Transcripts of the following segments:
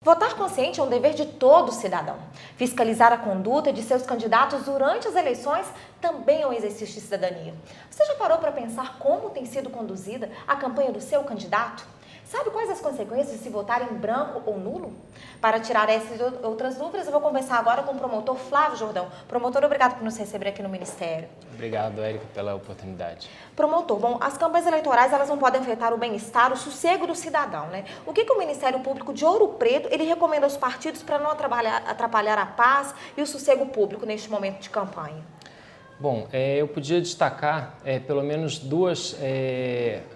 Votar consciente é um dever de todo cidadão. Fiscalizar a conduta de seus candidatos durante as eleições também é um exercício de cidadania. Você já parou para pensar como tem sido conduzida a campanha do seu candidato? Sabe quais as consequências de se votar em branco ou nulo? Para tirar essas e outras dúvidas, eu vou conversar agora com o promotor Flávio Jordão. Promotor, obrigado por nos receber aqui no Ministério. Obrigado, Érica, pela oportunidade. Promotor, bom, as campanhas eleitorais elas não podem afetar o bem-estar, o sossego do cidadão, né? O que o Ministério Público de Ouro Preto ele recomenda aos partidos para não atrapalhar a paz e o sossego público neste momento de campanha? Bom, eu podia destacar pelo menos duas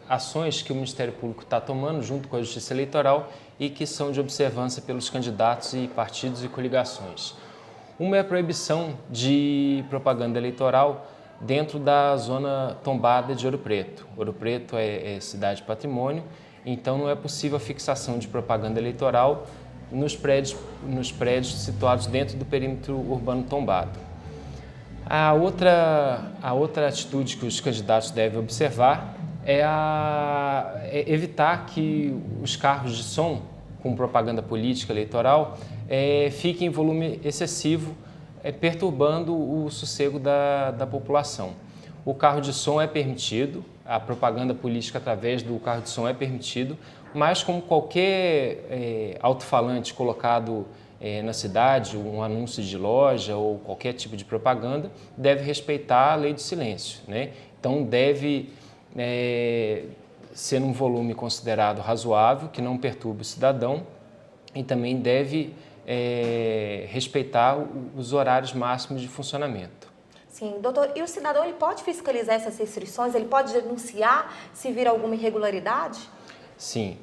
ações que o Ministério Público está tomando junto com a Justiça Eleitoral e que são de observância pelos candidatos e partidos e coligações. Uma é a proibição de propaganda eleitoral dentro da zona tombada de Ouro Preto. Ouro Preto é cidade patrimônio, então não é possível a fixação de propaganda eleitoral nos prédios situados dentro do perímetro urbano tombado. A outra atitude que os candidatos devem observar é evitar que os carros de som com propaganda política eleitoral fiquem em volume excessivo, perturbando o sossego da população. O carro de som é permitido, a propaganda política através do carro de som é permitido, mas como qualquer alto-falante colocado na cidade, um anúncio de loja ou qualquer tipo de propaganda, deve respeitar a lei do silêncio, né? Então deve ser num volume considerado razoável, que não perturbe o cidadão, e também deve respeitar os horários máximos de funcionamento. Sim, doutor, e o cidadão ele pode fiscalizar essas restrições? Ele pode denunciar se vir alguma irregularidade? Sim,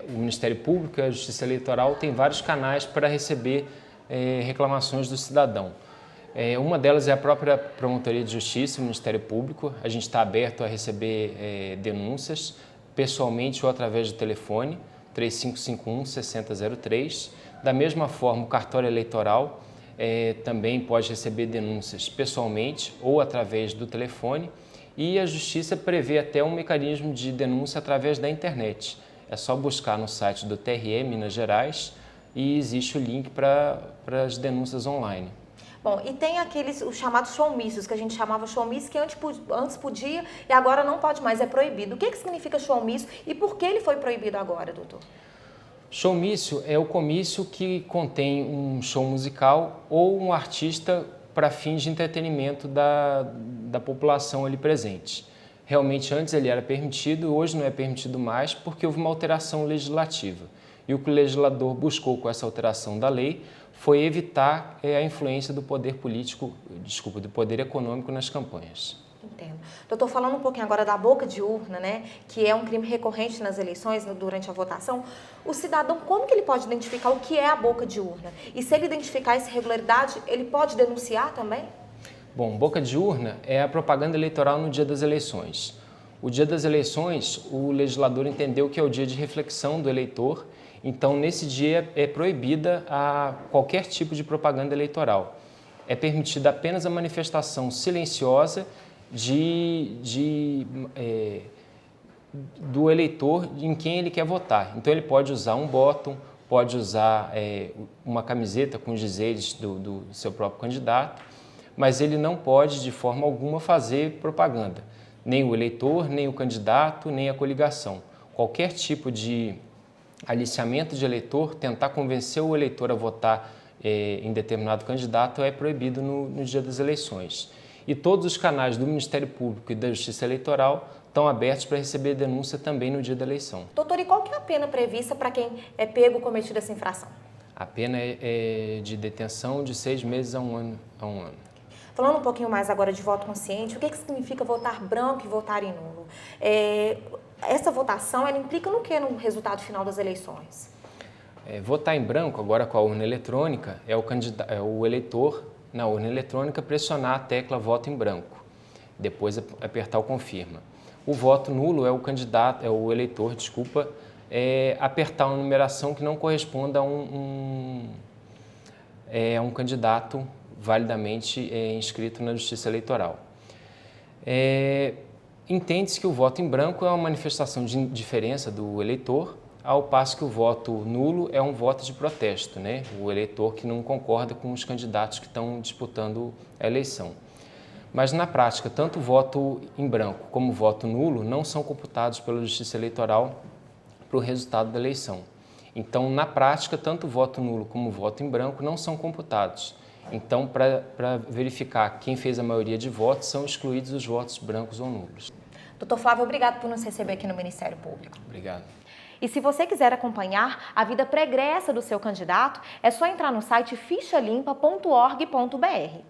o Ministério Público e a Justiça Eleitoral têm vários canais para receber reclamações do cidadão. Uma delas é a própria Promotoria de Justiça, o Ministério Público. A gente está aberto a receber denúncias pessoalmente ou através do telefone 3551-6003. Da mesma forma, o cartório eleitoral também pode receber denúncias pessoalmente ou através do telefone. E a Justiça prevê até um mecanismo de denúncia através da internet. É só buscar no site do TRE Minas Gerais e existe o link para as denúncias online. Bom, e tem os chamados showmícios, que a gente chamava showmício, que antes podia e agora não pode mais, é proibido. O que significa showmício e por que ele foi proibido agora, doutor? Showmício é o comício que contém um show musical ou um artista para fins de entretenimento da população ali presente. Realmente antes ele era permitido, hoje não é permitido mais porque houve uma alteração legislativa. E o que o legislador buscou com essa alteração da lei foi evitar a influência do poder político, do poder econômico nas campanhas. Entendo. Doutor, falando um pouquinho agora da boca de urna, né, que é um crime recorrente nas eleições, durante a votação, o cidadão, como que ele pode identificar o que é a boca de urna? E se ele identificar essa irregularidade, ele pode denunciar também? Bom, boca de urna é a propaganda eleitoral no dia das eleições. O dia das eleições, o legislador entendeu que é o dia de reflexão do eleitor, então nesse dia é proibida qualquer tipo de propaganda eleitoral. É permitida apenas a manifestação silenciosa do eleitor em quem ele quer votar. Então ele pode usar um bottom, pode usar uma camiseta com os dizeres do seu próprio candidato, mas ele não pode de forma alguma fazer propaganda, nem o eleitor, nem o candidato, nem a coligação. Qualquer tipo de aliciamento de eleitor, tentar convencer o eleitor a votar em determinado candidato é proibido no dia das eleições. E todos os canais do Ministério Público e da Justiça Eleitoral estão abertos para receber denúncia também no dia da eleição. Doutor, e qual que é a pena prevista para quem é pego cometido essa infração? A pena é de detenção de 6 meses a um ano. Falando um pouquinho mais agora de voto consciente, o que significa votar branco e votar em nulo? Essa votação, ela implica no que no resultado final das eleições? Votar em branco, agora com a urna eletrônica, é o eleitor, na urna eletrônica, pressionar a tecla voto em branco, depois apertar o confirma. O voto nulo é o eleitor, apertar uma numeração que não corresponda a um candidato validamente inscrito na Justiça Eleitoral. Entende-se que o voto em branco é uma manifestação de indiferença do eleitor ao passo que o voto nulo é um voto de protesto, né? O eleitor que não concorda com os candidatos que estão disputando a eleição. Mas na prática, tanto o voto em branco como o voto nulo não são computados pela Justiça Eleitoral para o resultado da eleição. Então, na prática, tanto o voto nulo como o voto em branco não são computados. Então, para verificar quem fez a maioria de votos, são excluídos os votos brancos ou nulos. Doutor Flávio, obrigado por nos receber aqui no Ministério Público. Obrigado. E se você quiser acompanhar a vida pregressa do seu candidato, é só entrar no site fichalimpa.org.br.